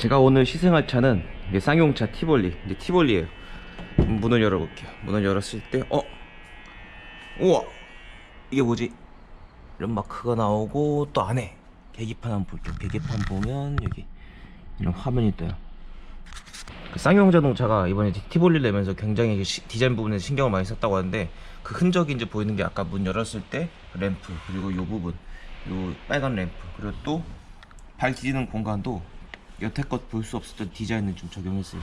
제가 오늘 시승할 차는 이게 쌍용차 티볼리, 이제 티볼리예요. 문을 열어볼게요. 문을 열었을 때 우와, 이게 뭐지? 이런 마크가 나오고, 또 안에 계기판 한번 볼게요. 계기판 보면 여기 이런 화면이 떠요. 그 쌍용 자동차가 이번에 티볼리를 내면서 굉장히 디자인 부분에서 신경을 많이 썼다고 하는데, 그 흔적이 이제 보이는 게 아까 문 열었을 때 램프, 그리고 이 부분, 요 빨간 램프, 그리고 또 발 디디는 공간도 여태껏 볼 수 없었던 디자인을 좀 적용했어요.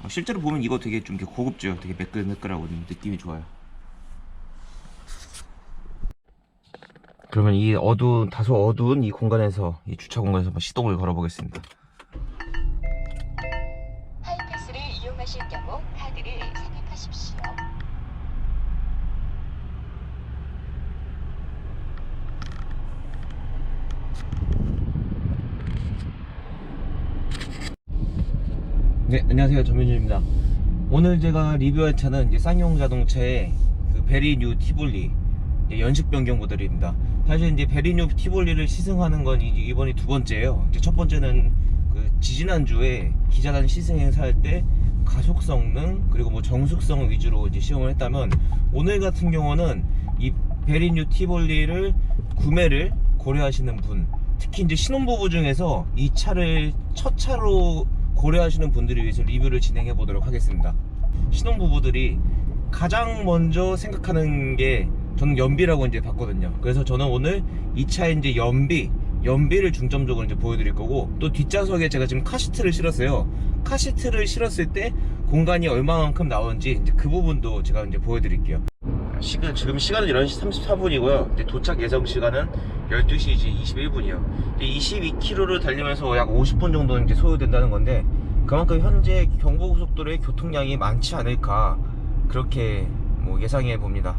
실제로 보면 이거 되게 좀 고급져요. 되게 매끌매끌하고 느낌이 좋아요. 그러면 이 다소 어두운 이 공간에서, 이 주차 공간에서 한번 시동을 걸어보겠습니다. 하이패스를 이용하실 경우 카드를 삽입하십시오. 네, 안녕하세요. 전민준입니다. 오늘 제가 리뷰할 차는 이제 쌍용 자동차의 그 베리뉴 티볼리 연식 변경 모델입니다. 사실 이제 베리뉴 티볼리를 시승하는 건 이번이 두 번째예요. 이제 첫 번째는 그 지지난주에 기자단 시승 행사할 때 가속 성능 그리고 뭐 정숙성 위주로 이제 시험을 했다면, 오늘 같은 경우는 이 베리뉴 티볼리를 구매를 고려하시는 분, 특히 이제 신혼부부 중에서 이 차를 첫 차로 고려하시는 분들을 위해서 리뷰를 진행해 보도록 하겠습니다. 신혼부부들이 가장 먼저 생각하는 게 저는 연비라고 이제 봤거든요. 그래서 저는 오늘 이 차의 이제 연비를 중점적으로 이제 보여드릴 거고, 또 뒷좌석에 제가 지금 카시트를 실었어요. 카시트를 실었을 때 공간이 얼마만큼 나오는지 이제 그 부분도 제가 이제 보여드릴게요. 지금 시간은 11시 34분이고요. 도착 예정 시간은 12시 21분이요. 22km를 달리면서 약 50분 정도는 이제 소요된다는 건데, 그만큼 현재 경부고속도로의 교통량이 많지 않을까, 그렇게 뭐 예상해 봅니다.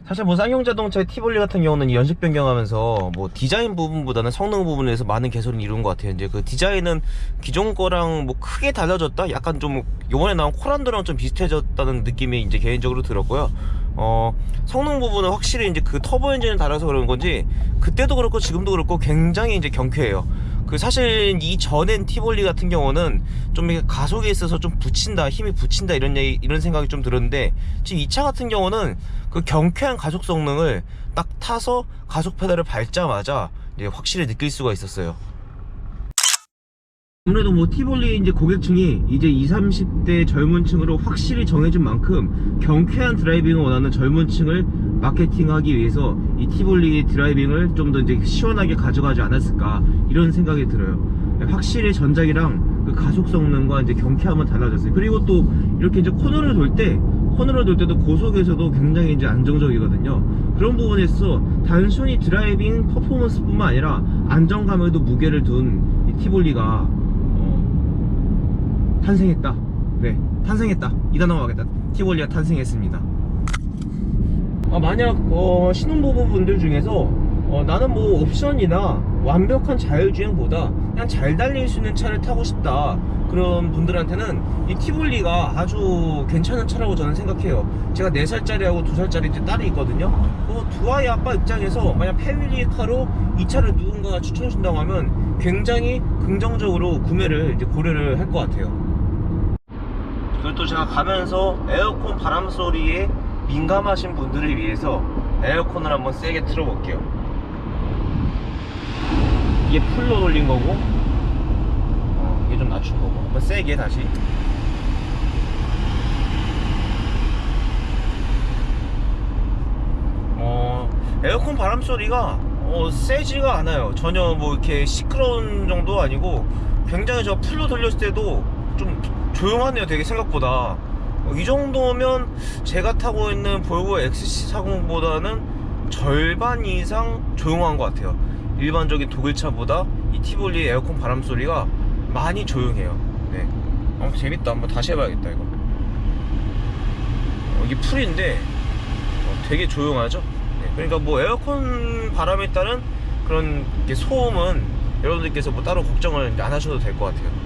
사실 뭐 쌍용 자동차의 티볼리 같은 경우는 이 연식 변경하면서 뭐 디자인 부분보다는 성능 부분에서 많은 개선을 이룬 것 같아요. 이제 그 디자인은 기존 거랑 뭐 크게 달라졌다? 약간 좀 요번에 나온 코란도랑 좀 비슷해졌다는 느낌이 이제 개인적으로 들었고요. 성능 부분은 확실히 이제 그 터보 엔진을 달아서 그런 건지 그때도 그렇고 지금도 그렇고 굉장히 이제 경쾌해요. 그 사실 이 전엔 티볼리 같은 경우는 좀 이렇게 가속에 있어서 좀 힘이 붙인다 이런 생각이 좀 들었는데, 지금 이 차 같은 경우는 그 경쾌한 가속 성능을 딱 타서 가속 페달을 밟자마자 이제 확실히 느낄 수가 있었어요. 아무래도 뭐 티볼리 이제 고객층이 이제 20, 30대 젊은 층으로 확실히 정해진 만큼 경쾌한 드라이빙을 원하는 젊은 층을 마케팅하기 위해서 이 티볼리의 드라이빙을 좀 더 이제 시원하게 가져가지 않았을까, 이런 생각이 들어요. 확실히 전작이랑 그 가속 성능과 이제 경쾌함은 달라졌어요. 그리고 또 이렇게 이제 코너를 돌 때도 고속에서도 굉장히 이제 안정적이거든요. 그런 부분에서 단순히 드라이빙 퍼포먼스뿐만 아니라 안정감에도 무게를 둔 이 티볼리가 탄생했다. 네, 탄생했다. 이 단어가 하겠다. 티볼리가 탄생했습니다. 만약 신혼부부분들 중에서 나는 뭐 옵션이나 완벽한 자율주행보다 그냥 잘 달릴 수 있는 차를 타고 싶다, 그런 분들한테는 이 티볼리가 아주 괜찮은 차라고 저는 생각해요. 제가 4살짜리하고 2살짜리 이제 딸이 있거든요. 두 아이 아빠 입장에서 만약 패밀리카로 이 차를 누군가가 추천해 준다고 하면 굉장히 긍정적으로 구매를 이제 고려를 할 것 같아요. 그리고 또 제가 가면서 에어컨 바람 소리에 민감하신 분들을 위해서 에어컨을 한번 세게 틀어볼게요. 이게 풀로 돌린 거고, 이게 좀 낮춘 거고, 한번 세게 다시. 에어컨 바람 소리가 세지가 않아요. 전혀 뭐 이렇게 시끄러운 정도 아니고, 굉장히 저 풀로 돌렸을 때도 좀 조용하네요. 되게 생각보다. 이 정도면 제가 타고 있는 볼보 XC40보다는 절반 이상 조용한 것 같아요. 일반적인 독일차보다 이 티볼리 에어컨 바람 소리가 많이 조용해요. 네. 재밌다. 한번 다시 해봐야겠다 이거. 이게 풀인데 되게 조용하죠. 네. 그러니까 뭐 에어컨 바람에 따른 그런 소음은 여러분들께서 뭐 따로 걱정을 안 하셔도 될 것 같아요.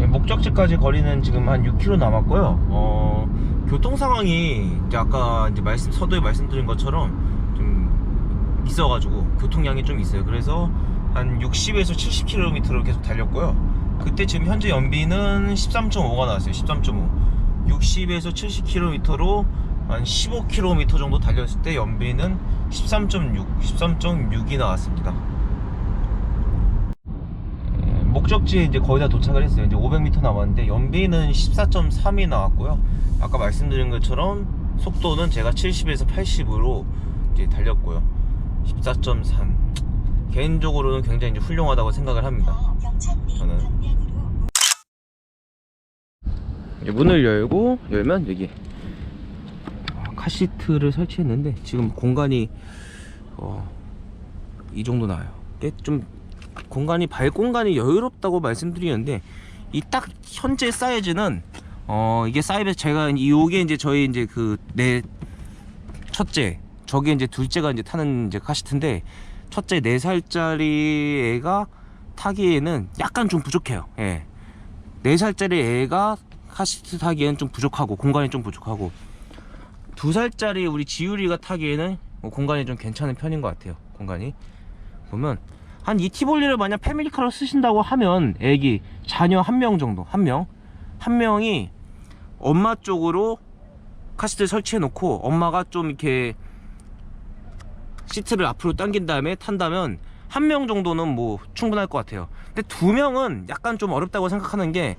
목적지까지 거리는 지금 한 6km 교통 상황이 이제 아까 이제 서두에 말씀드린 것처럼 좀 있어가지고 교통량이 좀 있어요. 그래서 한 60에서 70km를 계속 달렸고요. 그때 지금 현재 연비는 13.5가 나왔어요. 13.5. 60에서 70km로 한 15km 정도 달렸을 때 연비는 13.6이 나왔습니다. 목적지에 이제 거의 다 도착을 했어요. 이제 500m 남았는데 연비는 14.3이 나왔고요. 아까 말씀드린 것처럼 속도는 제가 70에서 80으로 이제 달렸고요. 14.3. 개인적으로는 굉장히 이제 훌륭하다고 생각을 합니다. 저는 이제 문을 열면 여기 카시트를 설치했는데 지금 공간이 이 정도 나와요. 좀 공간이 발 공간이 여유롭다고 말씀드리는데 이 딱 현재 사이즈는 이게 사이즈 제가 요게 이제 저희 이제 그 내 첫째 저게 이제 둘째가 이제 타는 이제 카시트인데 첫째 4살짜리 애가 타기에는 약간 좀 부족해요. 예. 4살짜리 애가 카시트 타기에는 좀 부족하고 공간이 좀 부족하고 2살짜리 우리 지율이가 타기에는 공간이 좀 괜찮은 편인 것 같아요. 공간이 보면 한 이 티볼리를 만약 패밀리카로 쓰신다고 하면 애기 자녀 한 명 정도 한 명이 엄마 쪽으로 카시트를 설치해 놓고 엄마가 좀 이렇게 시트를 앞으로 당긴 다음에 탄다면 한 명 정도는 뭐 충분할 것 같아요. 근데 2명은 약간 좀 어렵다고 생각하는 게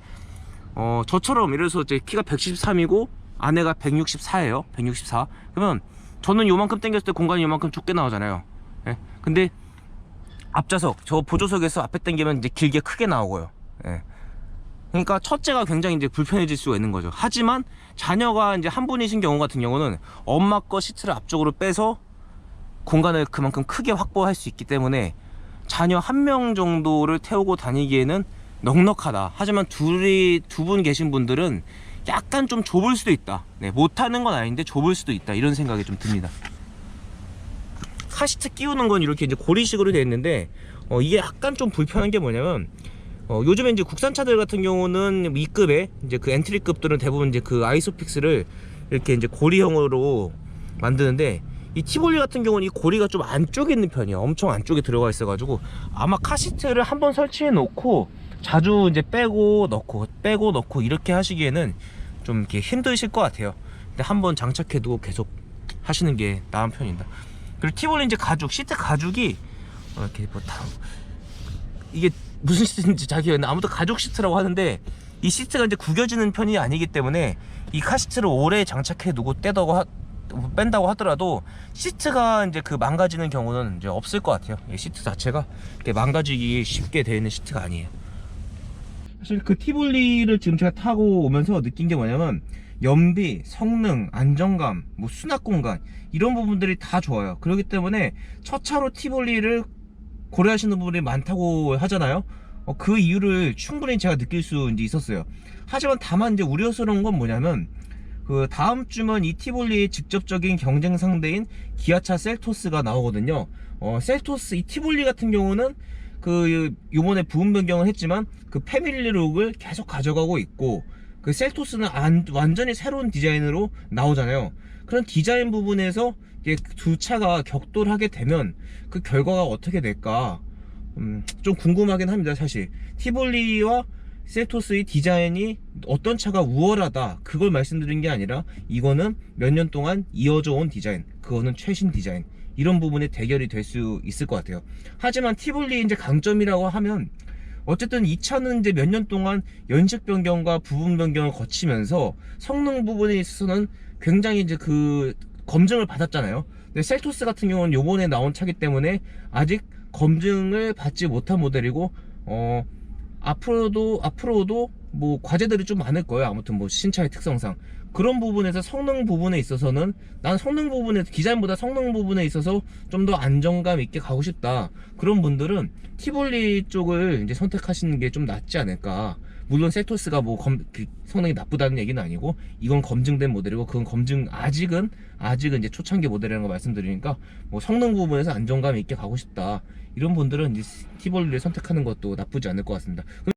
저처럼 예를 들어서 제 키가 113이고 아내가 164예요. 164. 그러면 저는 요만큼 당겼을 때 공간이 요만큼 좁게 나오잖아요. 예? 근데 앞좌석, 저 보조석에서 앞에 당기면 이제 길게 크게 나오고요. 예. 그러니까 첫째가 굉장히 이제 불편해질 수가 있는 거죠. 하지만 자녀가 이제 한 분이신 경우 같은 경우는 엄마 거 시트를 앞쪽으로 빼서 공간을 그만큼 크게 확보할 수 있기 때문에 자녀 한 명 정도를 태우고 다니기에는 넉넉하다. 하지만 두 분 계신 분들은 약간 좀 좁을 수도 있다. 네, 못하는 건 아닌데 좁을 수도 있다. 이런 생각이 좀 듭니다. 카시트 끼우는 건 이렇게 이제 고리식으로 되어 있는데 이게 약간 좀 불편한 게 뭐냐면 요즘에 이제 국산차들 같은 경우는 2급에 이제 그 엔트리급들은 대부분 이제 그 아이소픽스를 이렇게 이제 고리형으로 만드는데 이 티볼리 같은 경우는 이 고리가 좀 안쪽에 있는 편이에요. 엄청 안쪽에 들어가 있어가지고 아마 카시트를 한번 설치해 놓고 자주 이제 빼고 넣고 이렇게 하시기에는 좀 이렇게 힘드실 것 같아요. 근데 한번 장착해 두고 계속 하시는 게 나은 편입니다. 그리고 티볼리 이제 가죽, 시트 가죽이 이렇게 뭐 다 이게 무슨 시트인지 자기가 아무튼 가죽 시트라고 하는데 이 시트가 이제 구겨지는 편이 아니기 때문에 이 카시트를 오래 장착해 두고 뺀다고 하더라도 시트가 이제 그 망가지는 경우는 이제 없을 것 같아요. 이 시트 자체가 망가지기 쉽게 되어 있는 시트가 아니에요. 사실 그 티볼리를 지금 제가 타고 오면서 느낀 게 뭐냐면 연비, 성능, 안정감, 뭐 수납 공간 이런 부분들이 다 좋아요. 그렇기 때문에 첫 차로 티볼리를 고려하시는 분들이 많다고 하잖아요. 그 이유를 충분히 제가 느낄 수 이제 있었어요. 하지만 다만 이제 우려스러운 건 뭐냐면 그 다음 주면 이 티볼리의 직접적인 경쟁 상대인 기아차 셀토스가 나오거든요. 셀토스 이 티볼리 같은 경우는 그 요번에 부분 변경을 했지만 그 패밀리룩을 계속 가져가고 있고 그 셀토스는 완전히 새로운 디자인으로 나오잖아요. 그런 디자인 부분에서 이제 두 차가 격돌하게 되면 그 결과가 어떻게 될까 좀 궁금하긴 합니다. 사실 티볼리와 셀토스의 디자인이 어떤 차가 우월하다 그걸 말씀드린 게 아니라 이거는 몇 년 동안 이어져 온 디자인, 그거는 최신 디자인, 이런 부분에 대결이 될 수 있을 것 같아요. 하지만 티볼리 이제 강점이라고 하면 어쨌든 이 차는 이제 몇 년 동안 연식 변경과 부분 변경을 거치면서 성능 부분에 있어서는 굉장히 이제 그 검증을 받았잖아요. 근데 셀토스 같은 경우는 요번에 나온 차기 때문에 아직 검증을 받지 못한 모델이고 앞으로도 뭐 과제들이 좀 많을 거예요. 아무튼 뭐 신차의 특성상 그런 부분에서 성능 부분에 있어서는 난 성능 부분에 디자인보다 성능 부분에 있어서 좀 더 안정감 있게 가고 싶다. 그런 분들은 티볼리 쪽을 이제 선택하시는 게 좀 낫지 않을까. 물론 셀토스가 뭐 성능이 나쁘다는 얘기는 아니고 이건 검증된 모델이고 그건 아직은 이제 초창기 모델이라는 거 말씀드리니까 뭐 성능 부분에서 안정감 있게 가고 싶다. 이런 분들은 이제 티볼리를 선택하는 것도 나쁘지 않을 것 같습니다. 그럼